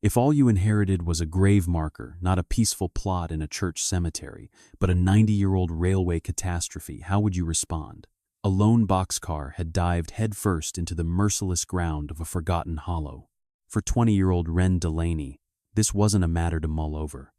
If all you inherited was a grave marker, not a peaceful plot in a church cemetery, but a 90-year-old railway catastrophe, how would you respond? A lone boxcar had dived headfirst into the merciless ground of a forgotten hollow. For 20-year-old Ren Delaney, this wasn't a matter to mull over.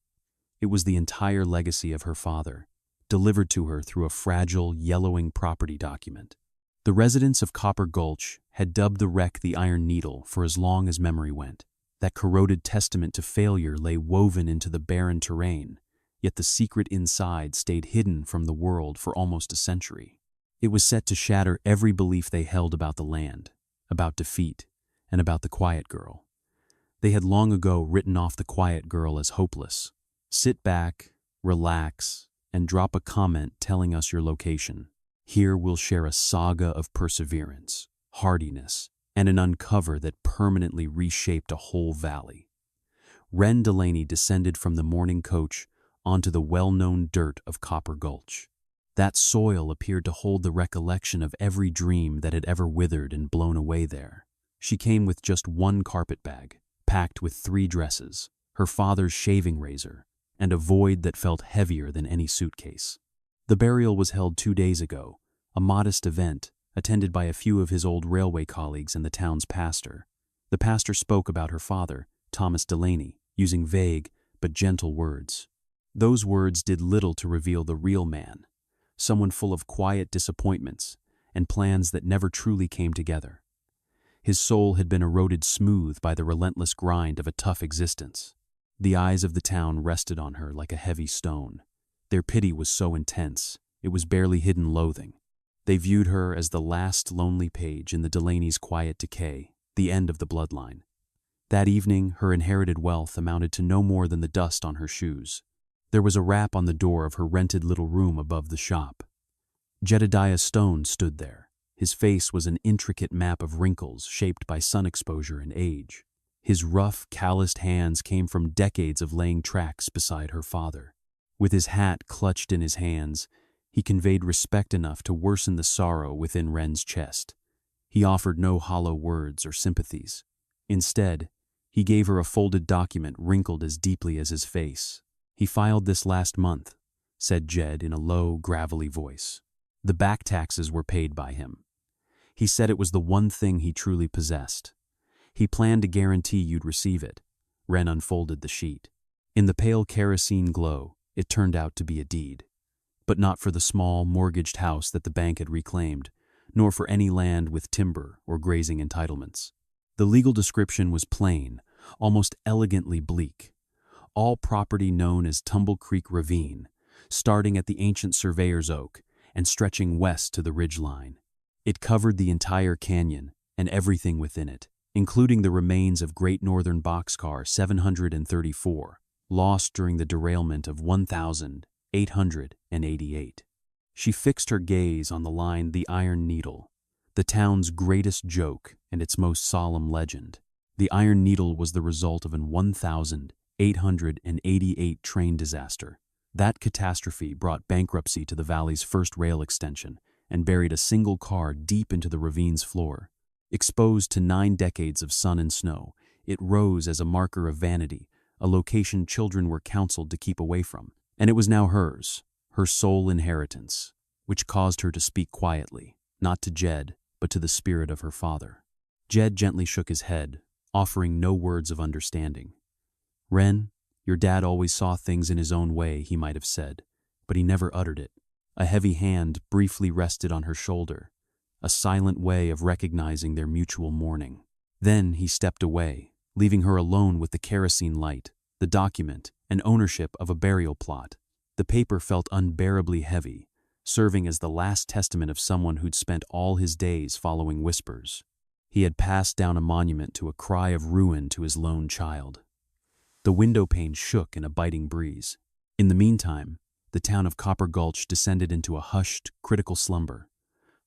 It was the entire legacy of her father, delivered to her through a fragile, yellowing property document. The residents of Copper Gulch had dubbed the wreck the Iron Needle for as long as memory went. That corroded testament to failure lay woven into the barren terrain, yet the secret inside stayed hidden from the world for almost a century. It was set to shatter every belief they held about the land, about defeat, and about the quiet girl. They had long ago written off the quiet girl as hopeless. Sit back, relax, and drop a comment telling us your location. Here we'll share a saga of perseverance, hardiness, and an uncover that permanently reshaped a whole valley. Ren Delaney descended from the morning coach onto the well-known dirt of Copper Gulch. That soil appeared to hold the recollection of every dream that had ever withered and blown away there. She came with just one carpet bag, packed with 3 dresses, her father's shaving razor, and a void that felt heavier than any suitcase. The burial was held 2 days ago, a modest event, attended by a few of his old railway colleagues and the town's pastor. The pastor spoke about her father, Thomas Delaney, using vague but gentle words. Those words did little to reveal the real man, someone full of quiet disappointments and plans that never truly came together. His soul had been eroded smooth by the relentless grind of a tough existence. The eyes of the town rested on her like a heavy stone. Their pity was so intense, it was barely hidden loathing. They viewed her as the last lonely page in the Delaney's quiet decay, the end of the bloodline. That evening, her inherited wealth amounted to no more than the dust on her shoes. There was a rap on the door of her rented little room above the shop. Jedediah Stone stood there. His face was an intricate map of wrinkles shaped by sun exposure and age. His rough, calloused hands came from decades of laying tracks beside her father. With his hat clutched in his hands, he conveyed respect enough to worsen the sorrow within Ren's chest. He offered no hollow words or sympathies. Instead, he gave her a folded document wrinkled as deeply as his face. "He filed this last month," said Jed in a low, gravelly voice. "The back taxes were paid by him. He said it was the one thing he truly possessed. He planned to guarantee you'd receive it." Ren unfolded the sheet. In the pale kerosene glow, it turned out to be a deed. But not for the small, mortgaged house that the bank had reclaimed, nor for any land with timber or grazing entitlements. The legal description was plain, almost elegantly bleak. All property known as Tumble Creek Ravine, starting at the ancient Surveyor's Oak and stretching west to the ridge line. It covered the entire canyon and everything within it, including the remains of Great Northern Boxcar 734, lost during the derailment of 1888. She fixed her gaze on the line "The Iron Needle," the town's greatest joke and its most solemn legend. The Iron Needle was the result of an 1888 train disaster. That catastrophe brought bankruptcy to the valley's first rail extension and buried a single car deep into the ravine's floor. Exposed to 9 decades of sun and snow, it rose as a marker of vanity, a location children were counseled to keep away from. And it was now hers, her sole inheritance, which caused her to speak quietly, not to Jed, but to the spirit of her father. Jed gently shook his head, offering no words of understanding. "Ren, your dad always saw things in his own way," he might have said, but he never uttered it. A heavy hand briefly rested on her shoulder, a silent way of recognizing their mutual mourning. Then he stepped away, leaving her alone with the kerosene light, the document, and ownership of a burial plot. The paper felt unbearably heavy, serving as the last testament of someone who'd spent all his days following whispers. He had passed down a monument to a cry of ruin to his lone child. The window pane shook in a biting breeze. In the meantime, the town of Copper Gulch descended into a hushed, critical slumber,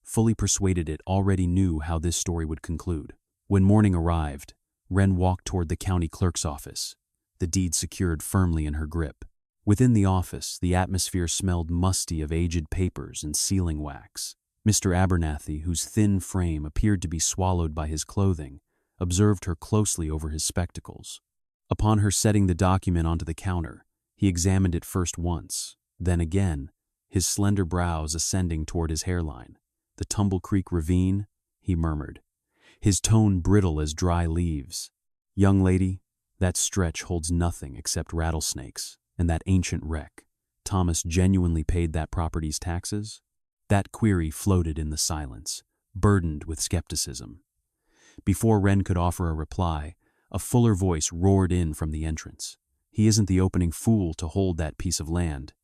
fully persuaded it already knew how this story would conclude. When morning arrived, Ren walked toward the county clerk's office, the deed secured firmly in her grip. Within the office, the atmosphere smelled musty of aged papers and sealing wax. Mr. Abernathy, whose thin frame appeared to be swallowed by his clothing, observed her closely over his spectacles. Upon her setting the document onto the counter, he examined it first once, then again, his slender brows ascending toward his hairline. "The Tumble Creek ravine," he murmured, his tone brittle as dry leaves. "Young lady, that stretch holds nothing except rattlesnakes and that ancient wreck. Thomas genuinely paid that property's taxes?" That query floated in the silence, burdened with skepticism. Before Ren could offer a reply, a fuller voice roared in from the entrance. "He isn't the opening fool to hold that piece of land,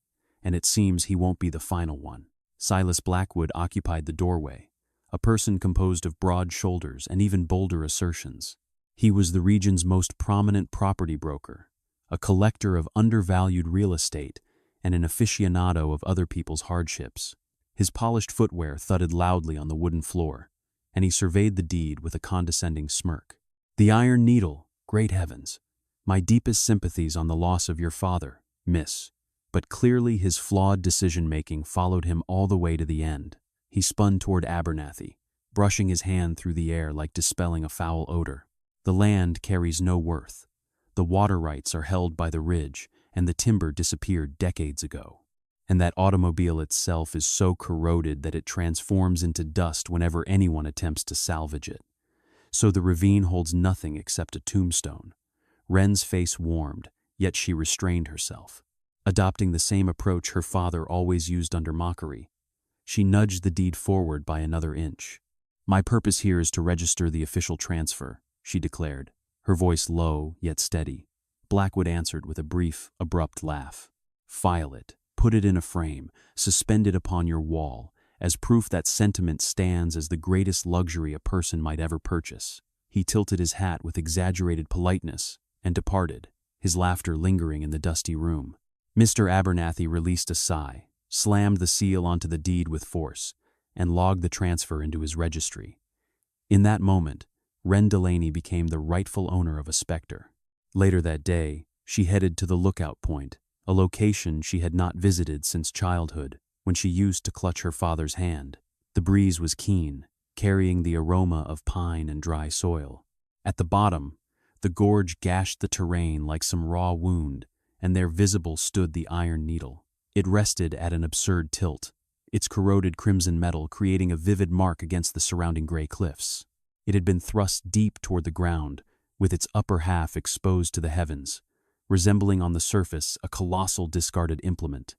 and it seems he won't be the final one." Silas Blackwood occupied the doorway, a person composed of broad shoulders and even bolder assertions. He was the region's most prominent property broker, a collector of undervalued real estate and an aficionado of other people's hardships. His polished footwear thudded loudly on the wooden floor, and he surveyed the deed with a condescending smirk. "The Iron Needle, great heavens! My deepest sympathies on the loss of your father, miss." But clearly his flawed decision-making followed him all the way to the end. He spun toward Abernathy, brushing his hand through the air like dispelling a foul odor. "The land carries no worth. The water rights are held by the ridge, and the timber disappeared decades ago. And that automobile itself is so corroded that it transforms into dust whenever anyone attempts to salvage it. So the ravine holds nothing except a tombstone." Ren's face warmed, yet she restrained herself. Adopting the same approach her father always used under mockery, she nudged the deed forward by another inch. "My purpose here is to register the official transfer," she declared, her voice low yet steady. Blackwood answered with a brief, abrupt laugh. "File it, put it in a frame, suspend it upon your wall, as proof that sentiment stands as the greatest luxury a person might ever purchase." He tilted his hat with exaggerated politeness and departed, his laughter lingering in the dusty room. Mr. Abernathy released a sigh, slammed the seal onto the deed with force, and logged the transfer into his registry. In that moment, Ren Delaney became the rightful owner of a specter. Later that day, she headed to the lookout point, a location she had not visited since childhood, when she used to clutch her father's hand. The breeze was keen, carrying the aroma of pine and dry soil. At the bottom, the gorge gashed the terrain like some raw wound, and there visible stood the Iron Needle. It rested at an absurd tilt, its corroded crimson metal creating a vivid mark against the surrounding gray cliffs. It had been thrust deep toward the ground, with its upper half exposed to the heavens, resembling on the surface a colossal discarded implement.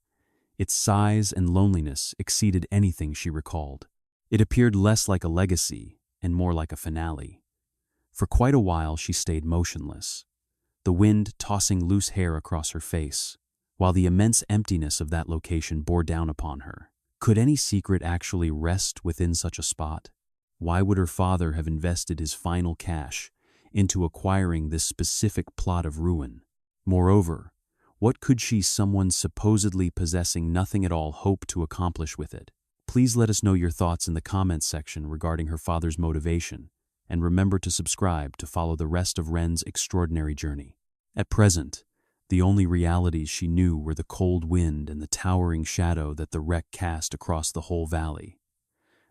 Its size and loneliness exceeded anything she recalled. It appeared less like a legacy and more like a finale. For quite a while she stayed motionless, the wind tossing loose hair across her face, while the immense emptiness of that location bore down upon her. Could any secret actually rest within such a spot? Why would her father have invested his final cash into acquiring this specific plot of ruin? Moreover, what could someone supposedly possessing nothing at all, hope to accomplish with it? Please let us know your thoughts in the comments section regarding her father's motivation, and remember to subscribe to follow the rest of Ren's extraordinary journey. At present, the only realities she knew were the cold wind and the towering shadow that the wreck cast across the whole valley.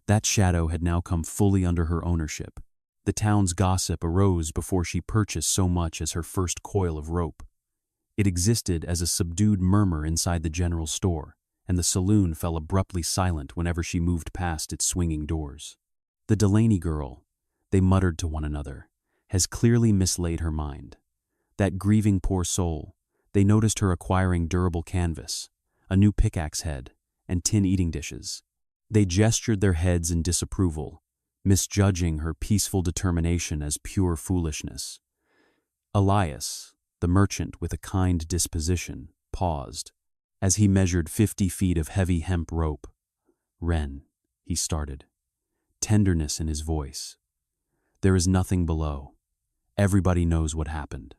That shadow had now come fully under her ownership. The town's gossip arose before she purchased so much as her first coil of rope. It existed as a subdued murmur inside the general store, and the saloon fell abruptly silent whenever she moved past its swinging doors. "The Delaney girl," they muttered to one another, "has clearly mislaid her mind. That grieving poor soul." They noticed her acquiring durable canvas, a new pickaxe head, and tin eating dishes. They gestured their heads in disapproval, misjudging her peaceful determination as pure foolishness. Elias, the merchant with a kind disposition, paused, as he measured 50 feet of heavy hemp rope. "Ren," he started, tenderness in his voice. "There is nothing below. Everybody knows what happened.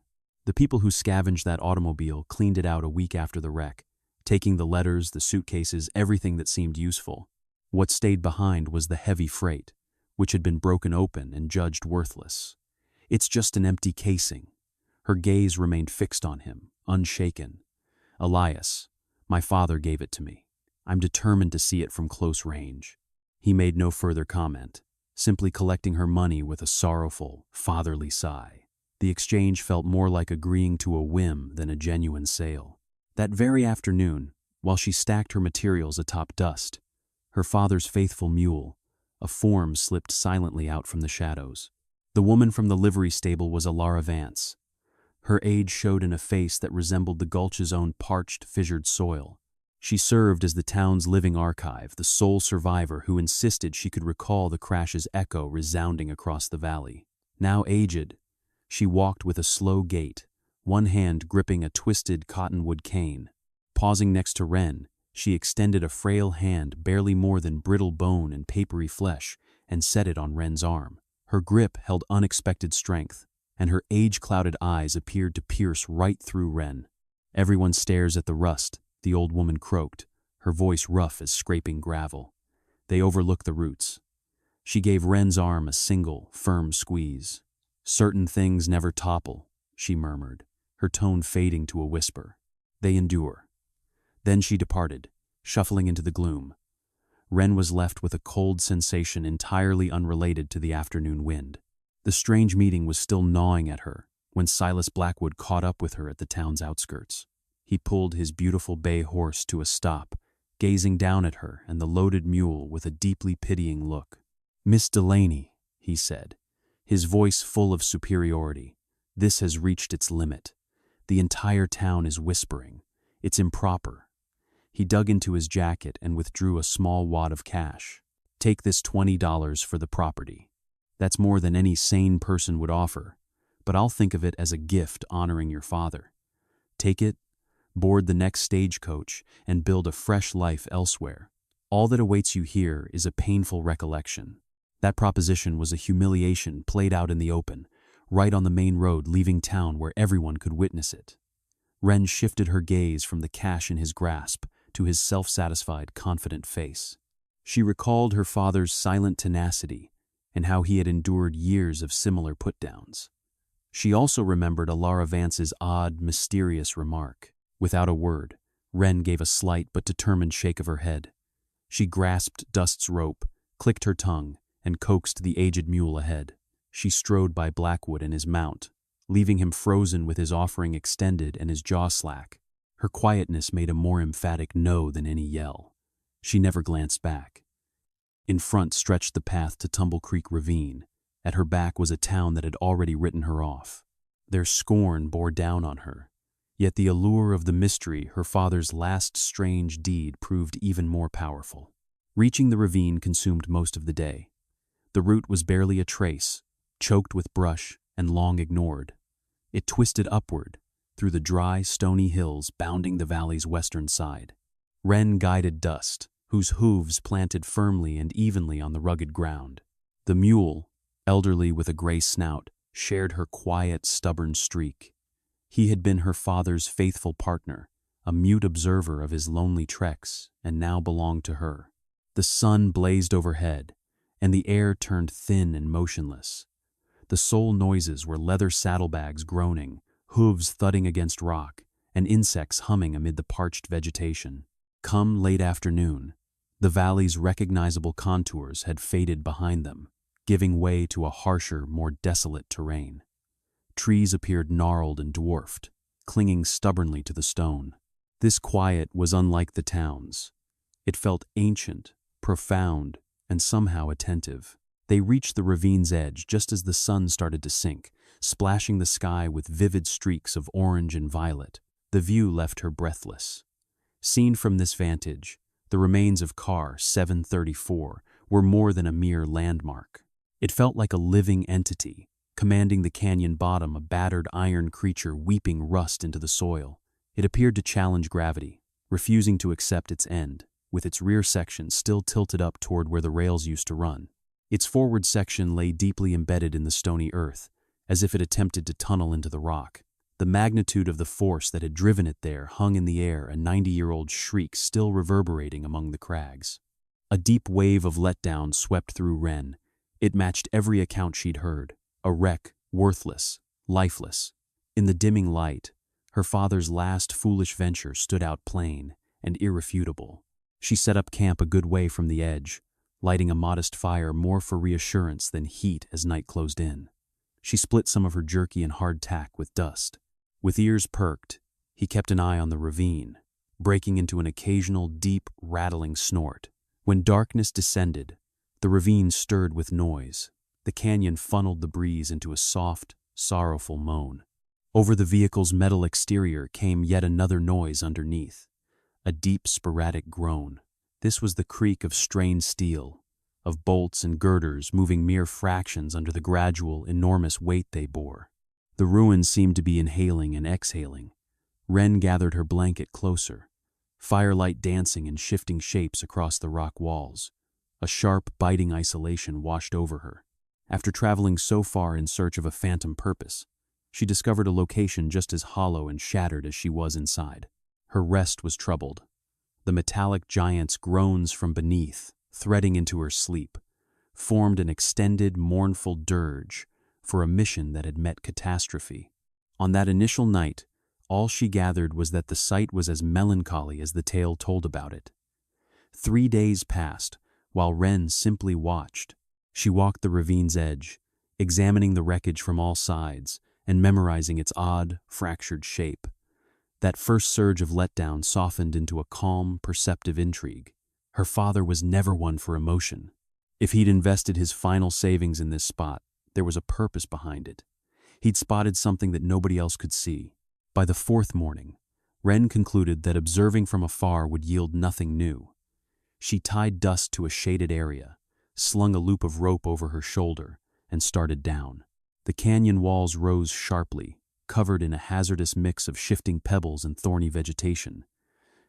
The people who scavenged that automobile cleaned it out a week after the wreck, taking the letters, the suitcases, everything that seemed useful. What stayed behind was the heavy freight, which had been broken open and judged worthless. It's just an empty casing." Her gaze remained fixed on him, unshaken. "Elias, my father gave it to me. I'm determined to see it from close range." He made no further comment, simply collecting her money with a sorrowful, fatherly sigh. The exchange felt more like agreeing to a whim than a genuine sale. That very afternoon, while she stacked her materials atop dust, her father's faithful mule, a form slipped silently out from the shadows. The woman from the livery stable was Alara Vance. Her age showed in a face that resembled the gulch's own parched, fissured soil. She served as the town's living archive, the sole survivor who insisted she could recall the crash's echo resounding across the valley. Now aged, she walked with a slow gait, one hand gripping a twisted cottonwood cane. Pausing next to Ren, she extended a frail hand barely more than brittle bone and papery flesh and set it on Ren's arm. Her grip held unexpected strength, and her age-clouded eyes appeared to pierce right through Ren. "Everyone stares at the rust," the old woman croaked, her voice rough as scraping gravel. "They overlook the roots." She gave Ren's arm a single, firm squeeze. "Certain things never topple," she murmured, her tone fading to a whisper. "They endure." Then she departed, shuffling into the gloom. Ren was left with a cold sensation entirely unrelated to the afternoon wind. The strange meeting was still gnawing at her when Silas Blackwood caught up with her at the town's outskirts. He pulled his beautiful bay horse to a stop, gazing down at her and the loaded mule with a deeply pitying look. "Miss Delaney," he said, his voice full of superiority, "this has reached its limit. The entire town is whispering. It's improper." He dug into his jacket and withdrew a small wad of cash. "Take this $20 for the property. That's more than any sane person would offer, but I'll think of it as a gift honoring your father. Take it, board the next stagecoach, and build a fresh life elsewhere. All that awaits you here is a painful recollection." That proposition was a humiliation played out in the open, right on the main road leaving town where everyone could witness it. Ren shifted her gaze from the cash in his grasp to his self-satisfied, confident face. She recalled her father's silent tenacity and how he had endured years of similar put-downs. She also remembered Alara Vance's odd, mysterious remark. Without a word, Ren gave a slight but determined shake of her head. She grasped Dust's rope, clicked her tongue, and coaxed the aged mule ahead. She strode by Blackwood and his mount, leaving him frozen with his offering extended and his jaw slack. Her quietness made a more emphatic no than any yell. She never glanced back. In front stretched the path to Tumble Creek Ravine. At her back was a town that had already written her off. Their scorn bore down on her. Yet the allure of the mystery, her father's last strange deed, proved even more powerful. Reaching the ravine consumed most of the day. The route was barely a trace, choked with brush and long ignored. It twisted upward, through the dry, stony hills bounding the valley's western side. Ren guided Dust, whose hooves planted firmly and evenly on the rugged ground. The mule, elderly with a gray snout, shared her quiet, stubborn streak. He had been her father's faithful partner, a mute observer of his lonely treks, and now belonged to her. The sun blazed overhead, and the air turned thin and motionless. The sole noises were leather saddlebags groaning, hooves thudding against rock, and insects humming amid the parched vegetation. Come late afternoon, the valley's recognizable contours had faded behind them, giving way to a harsher, more desolate terrain. Trees appeared gnarled and dwarfed, clinging stubbornly to the stone. This quiet was unlike the town's. It felt ancient, profound, and somehow attentive. They reached the ravine's edge just as the sun started to sink, splashing the sky with vivid streaks of orange and violet. The view left her breathless. Seen from this vantage, the remains of Car 734 were more than a mere landmark. It felt like a living entity, commanding the canyon bottom, a battered iron creature weeping rust into the soil. It appeared to challenge gravity, refusing to accept its end, with its rear section still tilted up toward where the rails used to run. Its forward section lay deeply embedded in the stony earth, as if it attempted to tunnel into the rock. The magnitude of the force that had driven it there hung in the air, a 90-year-old shriek still reverberating among the crags. A deep wave of letdown swept through Ren. It matched every account she'd heard. A wreck, worthless, lifeless. In the dimming light, her father's last foolish venture stood out plain and irrefutable. She set up camp a good way from the edge, lighting a modest fire more for reassurance than heat as night closed in. She split some of her jerky and hardtack with dust. With ears perked, he kept an eye on the ravine, breaking into an occasional deep, rattling snort. When darkness descended, the ravine stirred with noise. The canyon funneled the breeze into a soft, sorrowful moan. Over the vehicle's metal exterior came yet another noise underneath, a deep, sporadic groan. This was the creak of strained steel, of bolts and girders moving mere fractions under the gradual, enormous weight they bore. The ruins seemed to be inhaling and exhaling. Ren gathered her blanket closer, firelight dancing in shifting shapes across the rock walls. A sharp, biting isolation washed over her. After traveling so far in search of a phantom purpose, she discovered a location just as hollow and shattered as she was inside. Her rest was troubled. The metallic giant's groans from beneath, threading into her sleep, formed an extended, mournful dirge for a mission that had met catastrophe. On that initial night, all she gathered was that the sight was as melancholy as the tale told about it. 3 days passed, while Ren simply watched. She walked the ravine's edge, examining the wreckage from all sides and memorizing its odd, fractured shape. That first surge of letdown softened into a calm, perceptive intrigue. Her father was never one for emotion. If he'd invested his final savings in this spot, there was a purpose behind it. He'd spotted something that nobody else could see. By the 4th morning, Ren concluded that observing from afar would yield nothing new. She tied dust to a shaded area, slung a loop of rope over her shoulder, and started down. The canyon walls rose sharply, covered in a hazardous mix of shifting pebbles and thorny vegetation.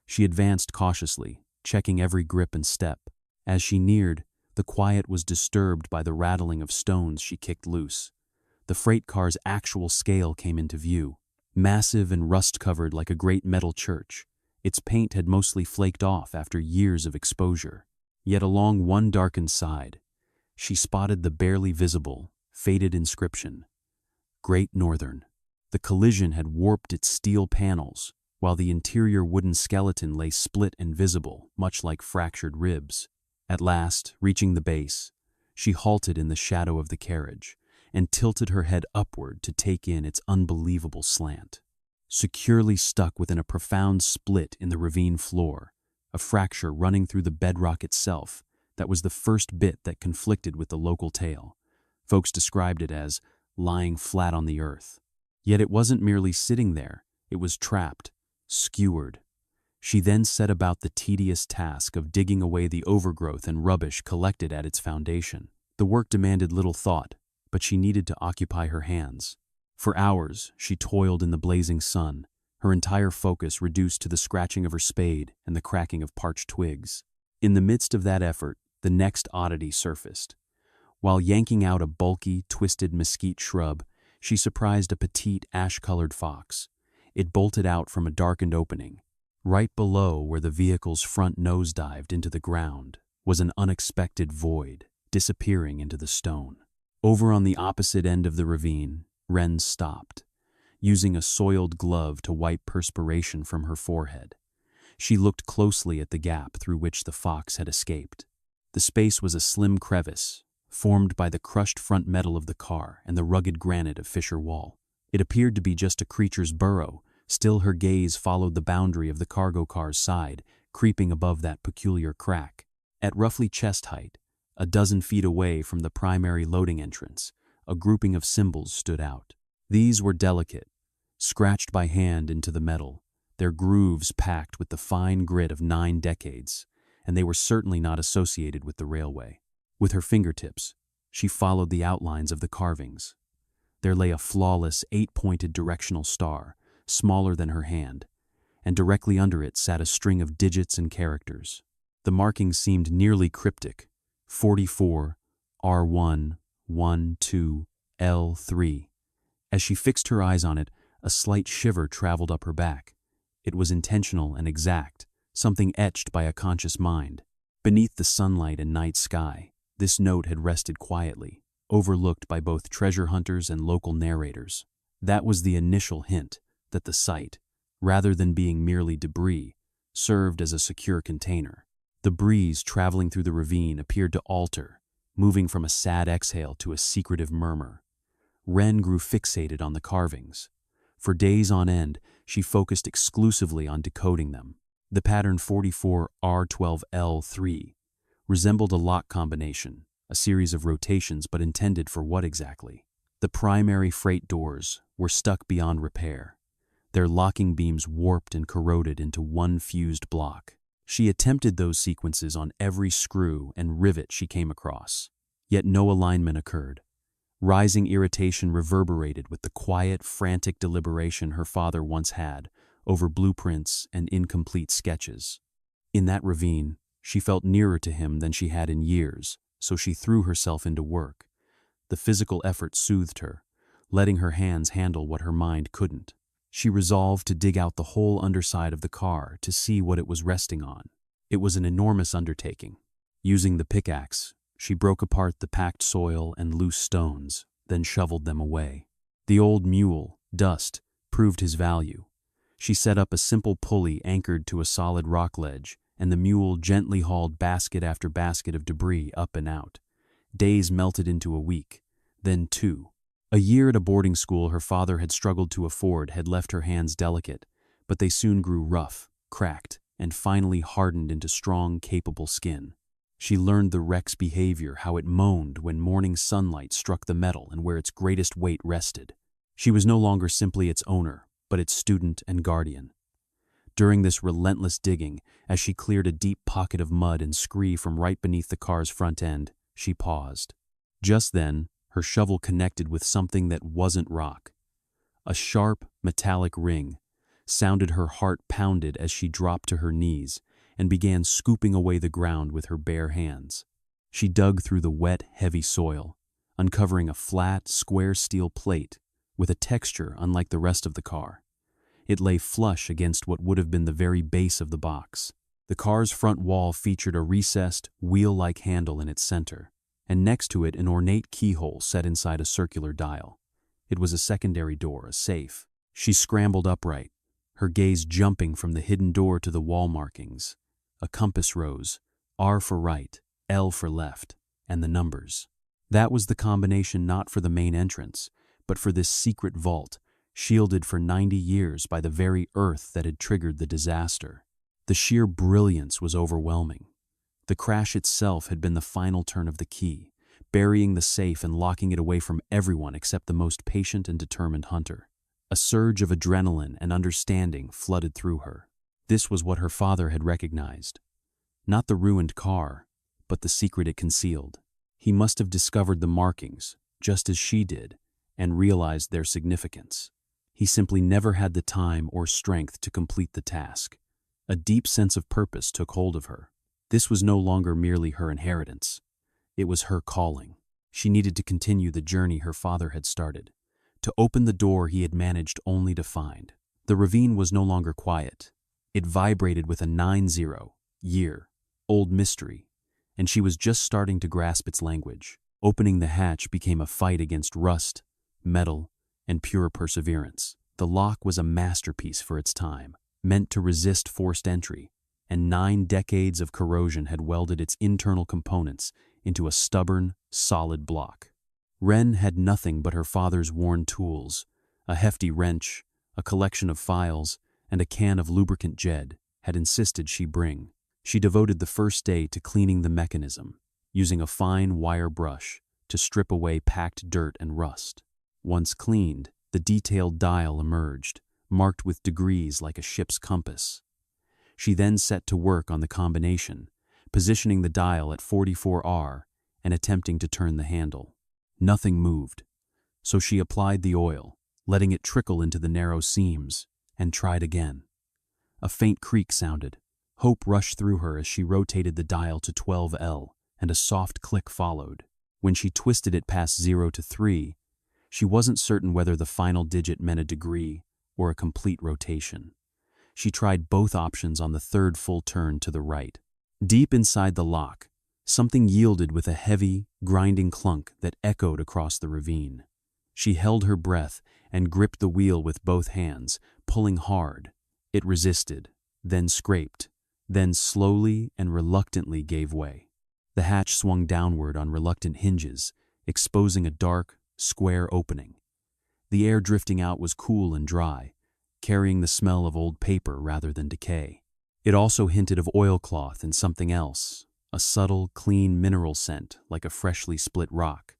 She advanced cautiously, checking every grip and step. As she neared, the quiet was disturbed by the rattling of stones she kicked loose. The freight car's actual scale came into view. Massive and rust-covered like a great metal church, its paint had mostly flaked off after years of exposure. Yet along one darkened side, she spotted the barely visible, faded inscription, Great Northern. The collision had warped its steel panels, while the interior wooden skeleton lay split and visible, much like fractured ribs. At last, reaching the base, she halted in the shadow of the carriage and tilted her head upward to take in its unbelievable slant. Securely stuck within a profound split in the ravine floor, a fracture running through the bedrock itself, that was the first bit that conflicted with the local tale. Folks described it as lying flat on the earth. Yet it wasn't merely sitting there, it was trapped, skewered. She then set about the tedious task of digging away the overgrowth and rubbish collected at its foundation. The work demanded little thought, but she needed to occupy her hands. For hours, she toiled in the blazing sun, her entire focus reduced to the scratching of her spade and the cracking of parched twigs. In the midst of that effort, the next oddity surfaced. While yanking out a bulky, twisted mesquite shrub, she surprised a petite, ash-colored fox. It bolted out from a darkened opening. Right below where the vehicle's front nosedived into the ground was an unexpected void, disappearing into the stone. Over on the opposite end of the ravine, Ren stopped, using a soiled glove to wipe perspiration from her forehead. She looked closely at the gap through which the fox had escaped. The space was a slim crevice, formed by the crushed front metal of the car and the rugged granite of Fisher Wall. It appeared to be just a creature's burrow. Still, her gaze followed the boundary of the cargo car's side, creeping above that peculiar crack. At roughly chest height, a dozen feet away from the primary loading entrance, a grouping of symbols stood out. These were delicate, scratched by hand into the metal, their grooves packed with the fine grit of 9 decades, and they were certainly not associated with the railway. With her fingertips, she followed the outlines of the carvings. There lay a flawless 8-pointed directional star, smaller than her hand, and directly under it sat a string of digits and characters. The markings seemed nearly cryptic: 44, R1, 1, 2, L3. As she fixed her eyes on it, a slight shiver traveled up her back. It was intentional and exact, something etched by a conscious mind. Beneath the sunlight and night sky, this note had rested quietly, overlooked by both treasure hunters and local narrators. That was the initial hint that the site, rather than being merely debris, served as a secure container. The breeze traveling through the ravine appeared to alter, moving from a sad exhale to a secretive murmur. Ren grew fixated on the carvings. For days on end, she focused exclusively on decoding them. The pattern 44R12L3 resembled a lock combination, a series of rotations, but intended for what exactly? The primary freight doors were stuck beyond repair, their locking beams warped and corroded into one fused block. She attempted those sequences on every screw and rivet she came across, yet no alignment occurred. Rising irritation reverberated with the quiet, frantic deliberation her father once had over blueprints and incomplete sketches. In that ravine, she felt nearer to him than she had in years, so she threw herself into work. The physical effort soothed her, letting her hands handle what her mind couldn't. She resolved to dig out the whole underside of the car to see what it was resting on. It was an enormous undertaking. Using the pickaxe, she broke apart the packed soil and loose stones, then shoveled them away. The old mule, Dust, proved his value. She set up a simple pulley anchored to a solid rock ledge, and the mule gently hauled basket after basket of debris up and out. Days melted into a week, then 2. A year at a boarding school her father had struggled to afford had left her hands delicate, but they soon grew rough, cracked, and finally hardened into strong, capable skin. She learned the wreck's behavior, how it moaned when morning sunlight struck the metal and where its greatest weight rested. She was no longer simply its owner, but its student and guardian. During this relentless digging, as she cleared a deep pocket of mud and scree from right beneath the car's front end, she paused. Just then, her shovel connected with something that wasn't rock. A sharp, metallic ring. Sounded her heart pounded as she dropped to her knees and began scooping away the ground with her bare hands. She dug through the wet, heavy soil, uncovering a flat, square steel plate with a texture unlike the rest of the car. It lay flush against what would have been the very base of the box. The car's front wall featured a recessed, wheel-like handle in its center, and next to it an ornate keyhole set inside a circular dial. It was a secondary door, a safe. She scrambled upright, her gaze jumping from the hidden door to the wall markings. A compass rose, R for right, L for left, and the numbers. That was the combination not for the main entrance, but for this secret vault, shielded for 90 years by the very earth that had triggered the disaster. The sheer brilliance was overwhelming. The crash itself had been the final turn of the key, burying the safe and locking it away from everyone except the most patient and determined hunter. A surge of adrenaline and understanding flooded through her. This was what her father had recognized. Not the ruined car, but the secret it concealed. He must have discovered the markings, just as she did, and realized their significance. He simply never had the time or strength to complete the task. A deep sense of purpose took hold of her. This was no longer merely her inheritance. It was her calling. She needed to continue the journey her father had started, to open the door he had managed only to find. The ravine was no longer quiet. It vibrated with a 90-year-old mystery, and she was just starting to grasp its language. Opening the hatch became a fight against rust, metal, and pure perseverance. The lock was a masterpiece for its time, meant to resist forced entry, and 9 decades of corrosion had welded its internal components into a stubborn, solid block. Ren had nothing but her father's worn tools, a hefty wrench, a collection of files, and a can of lubricant Jed had insisted she bring. She devoted the first day to cleaning the mechanism, using a fine wire brush to strip away packed dirt and rust. Once cleaned, the detailed dial emerged, marked with degrees like a ship's compass. She then set to work on the combination, positioning the dial at 44R and attempting to turn the handle. Nothing moved, so she applied the oil, letting it trickle into the narrow seams, and tried again. A faint creak sounded. Hope rushed through her as she rotated the dial to 12L, and a soft click followed. When she twisted it past 0 to 3, she wasn't certain whether the final digit meant a degree or a complete rotation. She tried both options on the third full turn to the right. Deep inside the lock, something yielded with a heavy, grinding clunk that echoed across the ravine. She held her breath and gripped the wheel with both hands, pulling hard. It resisted, then scraped, then slowly and reluctantly gave way. The hatch swung downward on reluctant hinges, exposing a dark, square opening. The air drifting out was cool and dry, carrying the smell of old paper rather than decay. It also hinted of oilcloth and something else, a subtle, clean mineral scent like a freshly split rock.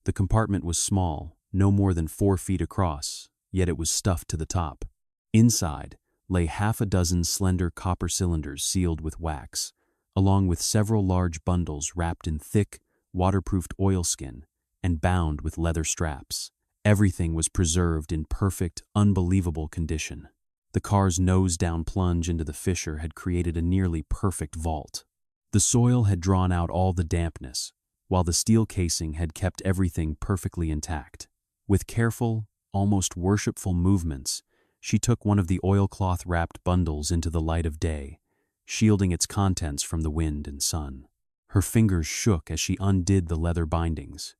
The compartment was small, no more than 4 feet across, yet it was stuffed to the top. Inside lay half a dozen slender copper cylinders sealed with wax, along with several large bundles wrapped in thick, waterproofed oilskin and bound with leather straps. Everything was preserved in perfect, unbelievable condition. The car's nose-down plunge into the fissure had created a nearly perfect vault. The soil had drawn out all the dampness, while the steel casing had kept everything perfectly intact. With careful, almost worshipful movements, she took one of the oilcloth-wrapped bundles into the light of day, shielding its contents from the wind and sun. Her fingers shook as she undid the leather bindings.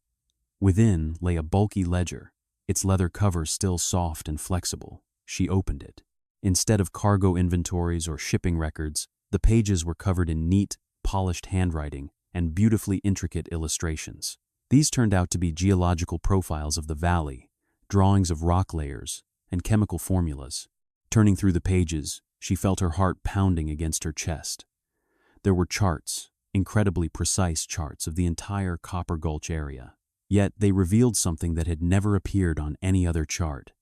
Within lay a bulky ledger, its leather cover still soft and flexible. She opened it. Instead of cargo inventories or shipping records, the pages were covered in neat, polished handwriting and beautifully intricate illustrations. These turned out to be geological profiles of the valley, drawings of rock layers, and chemical formulas. Turning through the pages, she felt her heart pounding against her chest. There were charts, incredibly precise charts of the entire Copper Gulch area. Yet they revealed something that had never appeared on any other chart.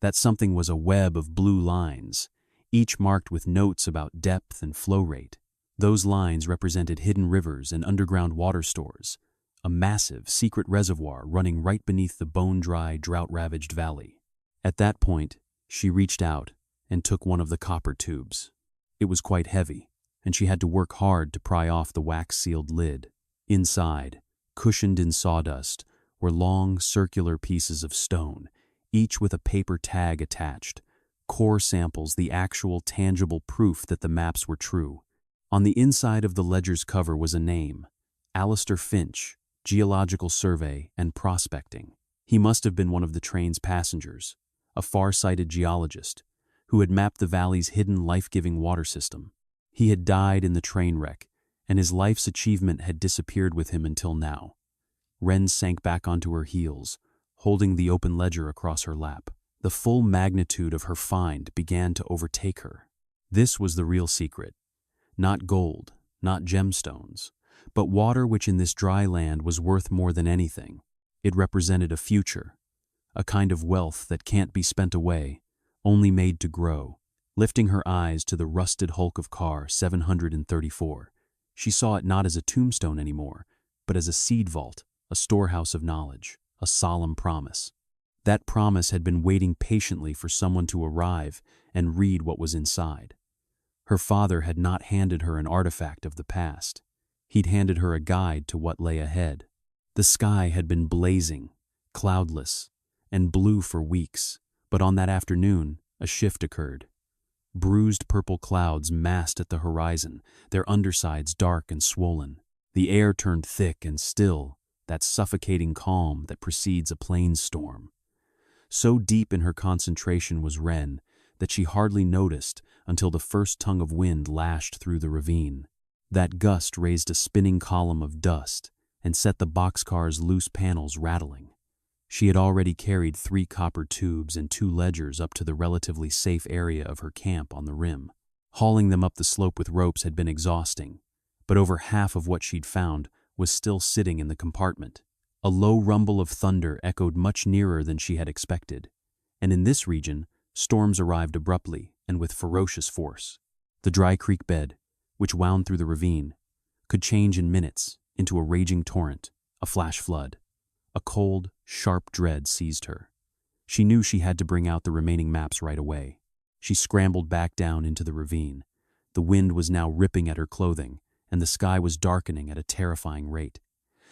That something was a web of blue lines, each marked with notes about depth and flow rate. Those lines represented hidden rivers and underground water stores, a massive, secret reservoir running right beneath the bone-dry, drought-ravaged valley. At that point, she reached out and took one of the copper tubes. It was quite heavy, and she had to work hard to pry off the wax-sealed lid. Inside, cushioned in sawdust, were long, circular pieces of stone, each with a paper tag attached, core samples, the actual, tangible proof that the maps were true. On the inside of the ledger's cover was a name, Alistair Finch, Geological Survey and Prospecting. He must have been one of the train's passengers, a far-sighted geologist, who had mapped the valley's hidden life-giving water system. He had died in the train wreck, and his life's achievement had disappeared with him until now. Ren sank back onto her heels, holding the open ledger across her lap. The full magnitude of her find began to overtake her. This was the real secret. Not gold, not gemstones, but water which in this dry land was worth more than anything. It represented a future, a kind of wealth that can't be spent away, only made to grow. Lifting her eyes to the rusted hulk of car 734, she saw it not as a tombstone anymore, but as a seed vault, a storehouse of knowledge, a solemn promise. That promise had been waiting patiently for someone to arrive and read what was inside. Her father had not handed her an artifact of the past. He'd handed her a guide to what lay ahead. The sky had been blazing, cloudless, and blue for weeks, but on that afternoon, a shift occurred. Bruised purple clouds massed at the horizon, their undersides dark and swollen. The air turned thick and still, that suffocating calm that precedes a plains storm. So deep in her concentration was Ren that she hardly noticed until the first tongue of wind lashed through the ravine. That gust raised a spinning column of dust and set the boxcar's loose panels rattling. She had already carried 3 copper tubes and 2 ledgers up to the relatively safe area of her camp on the rim. Hauling them up the slope with ropes had been exhausting, but over half of what she'd found was still sitting in the compartment. A low rumble of thunder echoed much nearer than she had expected, and in this region, storms arrived abruptly and with ferocious force. The dry creek bed, which wound through the ravine, could change in minutes into a raging torrent, a flash flood. A cold, sharp dread seized her. She knew she had to bring out the remaining maps right away. She scrambled back down into the ravine. The wind was now ripping at her clothing, and the sky was darkening at a terrifying rate.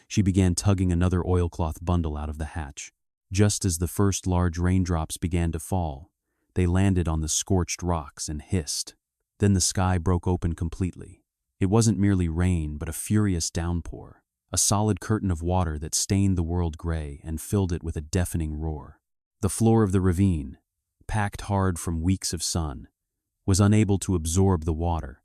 She began tugging another oilcloth bundle out of the hatch. Just as the first large raindrops began to fall, they landed on the scorched rocks and hissed. Then the sky broke open completely. It wasn't merely rain, but a furious downpour, a solid curtain of water that stained the world gray and filled it with a deafening roar. The floor of the ravine, packed hard from weeks of sun, was unable to absorb the water,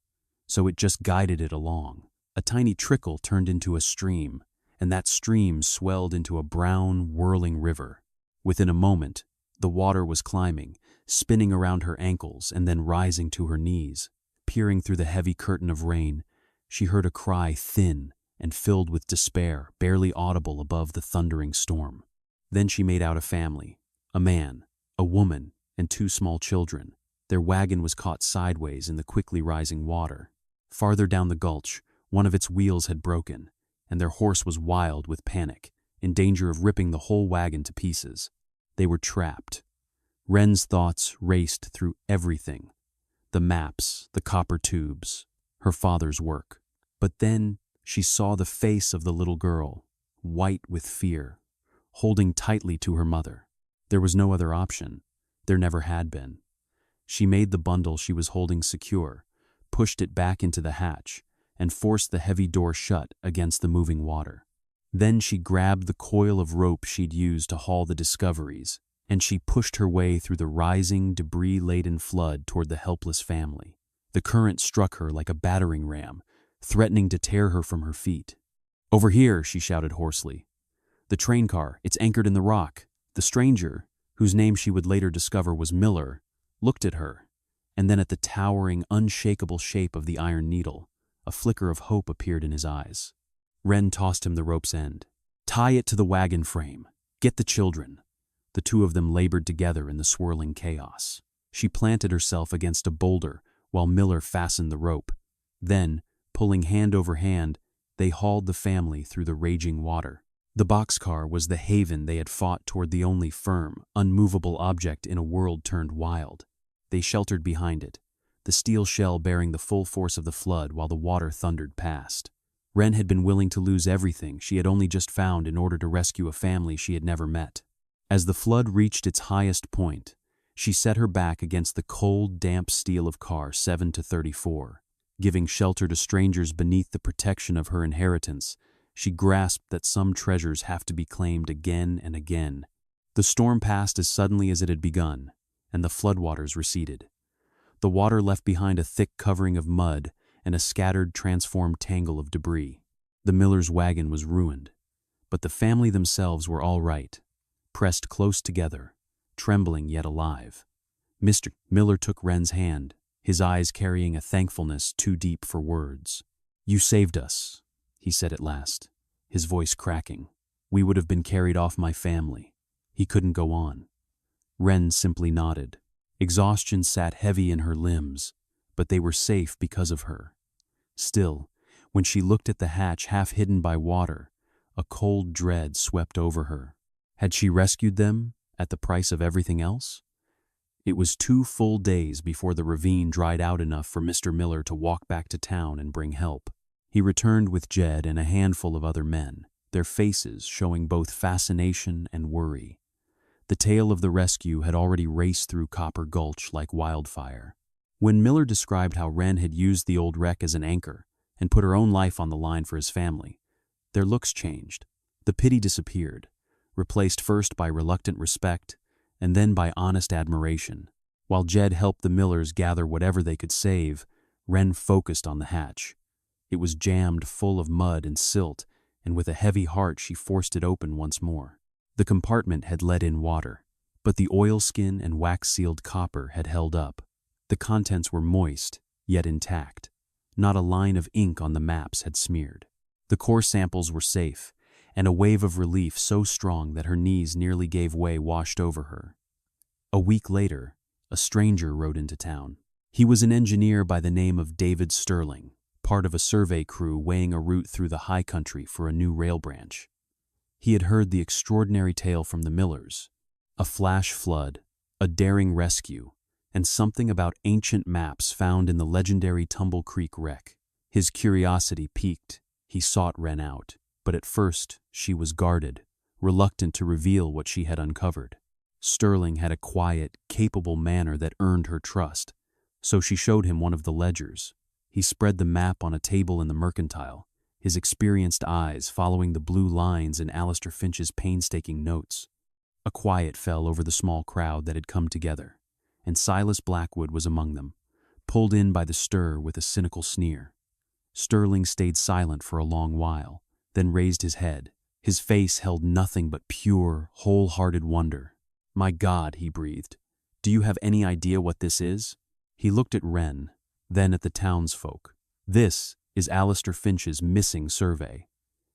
so it just guided it along. A tiny trickle turned into a stream, and that stream swelled into a brown, whirling river. Within a moment, the water was climbing, spinning around her ankles and then rising to her knees. Peering through the heavy curtain of rain, she heard a cry thin and filled with despair, barely audible above the thundering storm. Then she made out a family, a man, a woman, and 2 small children. Their wagon was caught sideways in the quickly rising water. Farther down the gulch, one of its wheels had broken, and their horse was wild with panic, in danger of ripping the whole wagon to pieces. They were trapped. Ren's thoughts raced through everything: the maps, the copper tubes, her father's work. But then she saw the face of the little girl, white with fear, holding tightly to her mother. There was no other option. There never had been. She made the bundle she was holding secure, pushed it back into the hatch, and forced the heavy door shut against the moving water. Then she grabbed the coil of rope she'd used to haul the discoveries, and she pushed her way through the rising, debris-laden flood toward the helpless family. The current struck her like a battering ram, threatening to tear her from her feet. "Over here," she shouted hoarsely. "The train car, it's anchored in the rock." The stranger, whose name she would later discover was Miller, looked at her, and then at the towering, unshakable shape of the Iron Needle. A flicker of hope appeared in his eyes. Ren tossed him the rope's end. "Tie it to the wagon frame. Get the children." The 2 of them labored together in the swirling chaos. She planted herself against a boulder while Miller fastened the rope. Then, pulling hand over hand, they hauled the family through the raging water. The boxcar was the haven they had fought toward, the only firm, unmovable object in a world turned wild. They sheltered behind it, the steel shell bearing the full force of the flood while the water thundered past. Ren had been willing to lose everything she had only just found in order to rescue a family she had never met. As the flood reached its highest point, she set her back against the cold, damp steel of car 7-34. Giving shelter to strangers beneath the protection of her inheritance, she grasped that some treasures have to be claimed again and again. The storm passed as suddenly as it had begun, and the floodwaters receded. The water left behind a thick covering of mud and a scattered, transformed tangle of debris. The Miller's wagon was ruined, but the family themselves were all right, pressed close together, trembling yet alive. Mr. Miller took Ren's hand, his eyes carrying a thankfulness too deep for words. "You saved us," he said at last, his voice cracking. "We would have been carried off my family." He couldn't go on. Ren simply nodded. Exhaustion sat heavy in her limbs, but they were safe because of her. Still, when she looked at the hatch half hidden by water, a cold dread swept over her. Had she rescued them at the price of everything else? It was 2 full days before the ravine dried out enough for Mr. Miller to walk back to town and bring help. He returned with Jed and a handful of other men, their faces showing both fascination and worry. The tale of the rescue had already raced through Copper Gulch like wildfire. When Miller described how Ren had used the old wreck as an anchor and put her own life on the line for his family, their looks changed. The pity disappeared, replaced first by reluctant respect and then by honest admiration. While Jed helped the Millers gather whatever they could save, Ren focused on the hatch. It was jammed full of mud and silt, and with a heavy heart she forced it open once more. The compartment had let in water, but the oilskin and wax-sealed copper had held up. The contents were moist, yet intact. Not a line of ink on the maps had smeared. The core samples were safe, and a wave of relief so strong that her knees nearly gave way washed over her. A week later, a stranger rode into town. He was an engineer by the name of David Sterling, part of a survey crew weighing a route through the high country for a new rail branch. He had heard the extraordinary tale from the Millers, a flash flood, a daring rescue, and something about ancient maps found in the legendary Tumble Creek wreck. His curiosity piqued. He sought Ren out, but at first she was guarded, reluctant to reveal what she had uncovered. Sterling had a quiet, capable manner that earned her trust, so she showed him one of the ledgers. He spread the map on a table in the mercantile, his experienced eyes following the blue lines in Alistair Finch's painstaking notes. A quiet fell over the small crowd that had come together, and Silas Blackwood was among them, pulled in by the stir with a cynical sneer. Sterling stayed silent for a long while, then raised his head. His face held nothing but pure, wholehearted wonder. "My God," he breathed. "Do you have any idea what this is?" He looked at Ren, then at the townsfolk. "This is Alistair Finch's missing survey.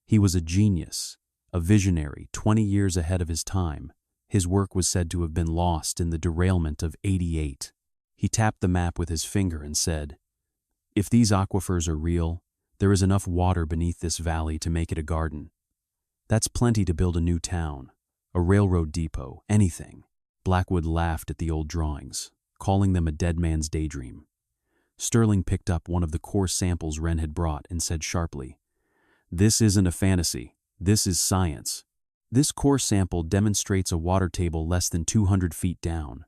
He was a genius, a visionary 20 years ahead of his time. His work was said to have been lost in the derailment of '88. He tapped the map with his finger and said, "If these aquifers are real, there is enough water beneath this valley to make it a garden. That's plenty to build a new town, a railroad depot, anything." Blackwood laughed at the old drawings, calling them a dead man's daydream. Sterling picked up one of the core samples Ren had brought and said sharply, "This isn't a fantasy. This is science. This core sample demonstrates a water table less than 200 feet down."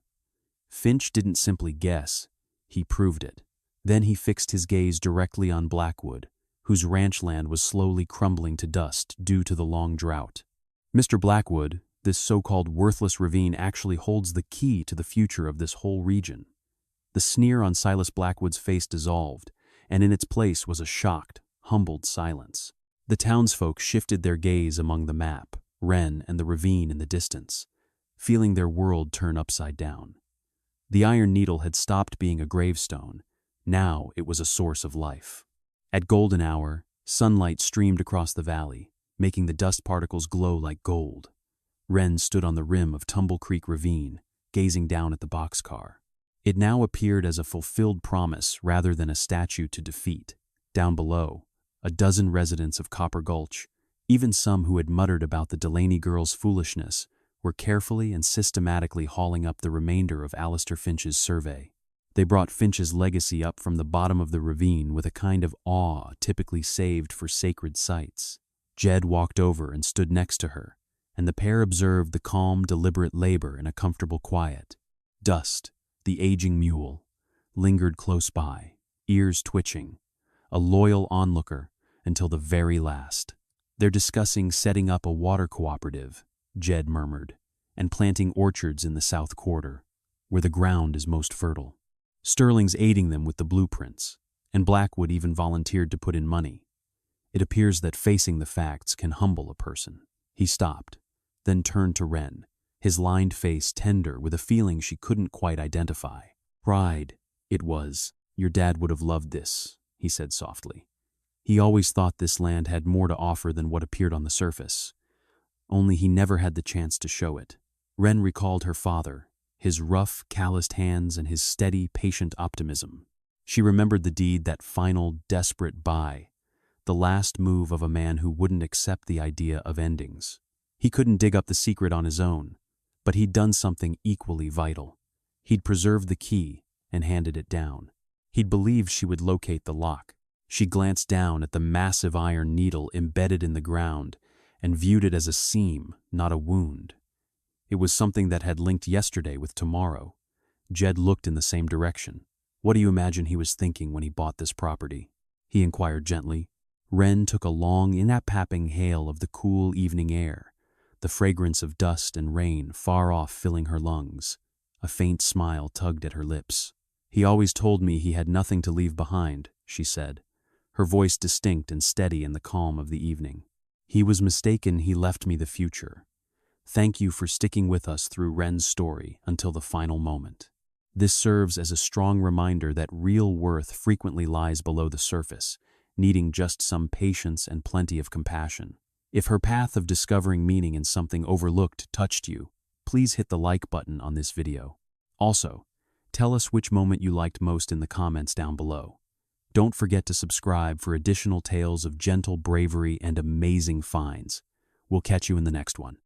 Finch didn't simply guess, he proved it. Then he fixed his gaze directly on Blackwood, whose ranch land was slowly crumbling to dust due to the long drought. "Mr. Blackwood, this so-called worthless ravine actually holds the key to the future of this whole region." The sneer on Silas Blackwood's face dissolved, and in its place was a shocked, humbled silence. The townsfolk shifted their gaze among the map, Ren and the ravine in the distance, feeling their world turn upside down. The Iron Needle had stopped being a gravestone. Now it was a source of life. At golden hour, sunlight streamed across the valley, making the dust particles glow like gold. Ren stood on the rim of Tumble Creek Ravine, gazing down at the boxcar. It now appeared as a fulfilled promise rather than a statue to defeat. Down below, a dozen residents of Copper Gulch, even some who had muttered about the Delaney girl's foolishness, were carefully and systematically hauling up the remainder of Alistair Finch's survey. They brought Finch's legacy up from the bottom of the ravine with a kind of awe typically saved for sacred sites. Jed walked over and stood next to her, and the pair observed the calm, deliberate labor in a comfortable quiet. Dust, the aging mule, lingered close by, ears twitching, a loyal onlooker until the very last. "They're discussing setting up a water cooperative," Jed murmured, "and planting orchards in the south quarter, where the ground is most fertile. Sterling's aiding them with the blueprints, and Blackwood even volunteered to put in money. It appears that facing the facts can humble a person." He stopped, then turned to Ren, his lined face tender with a feeling she couldn't quite identify. "Pride, it was. Your dad would have loved this," he said softly. "He always thought this land had more to offer than what appeared on the surface. Only he never had the chance to show it." Ren recalled her father, his rough, calloused hands and his steady, patient optimism. She remembered the deed, that final, desperate buy, the last move of a man who wouldn't accept the idea of endings. He couldn't dig up the secret on his own, but he'd done something equally vital. He'd preserved the key and handed it down. He'd believed she would locate the lock. She glanced down at the massive iron needle embedded in the ground and viewed it as a seam, not a wound. It was something that had linked yesterday with tomorrow. Jed looked in the same direction. "What do you imagine he was thinking when he bought this property?" he inquired gently. Ren took a long, inapping hail of the cool evening air, the fragrance of dust and rain far off filling her lungs. A faint smile tugged at her lips. "He always told me he had nothing to leave behind," she said, her voice distinct and steady in the calm of the evening. "He was mistaken. He left me the future. Thank you for sticking with us through Ren's story until the final moment. This serves as a strong reminder that real worth frequently lies below the surface, needing just some patience and plenty of compassion. If her path of discovering meaning in something overlooked touched you, please hit the like button on this video. Also, tell us which moment you liked most in the comments down below. Don't forget to subscribe for additional tales of gentle bravery and amazing finds. We'll catch you in the next one.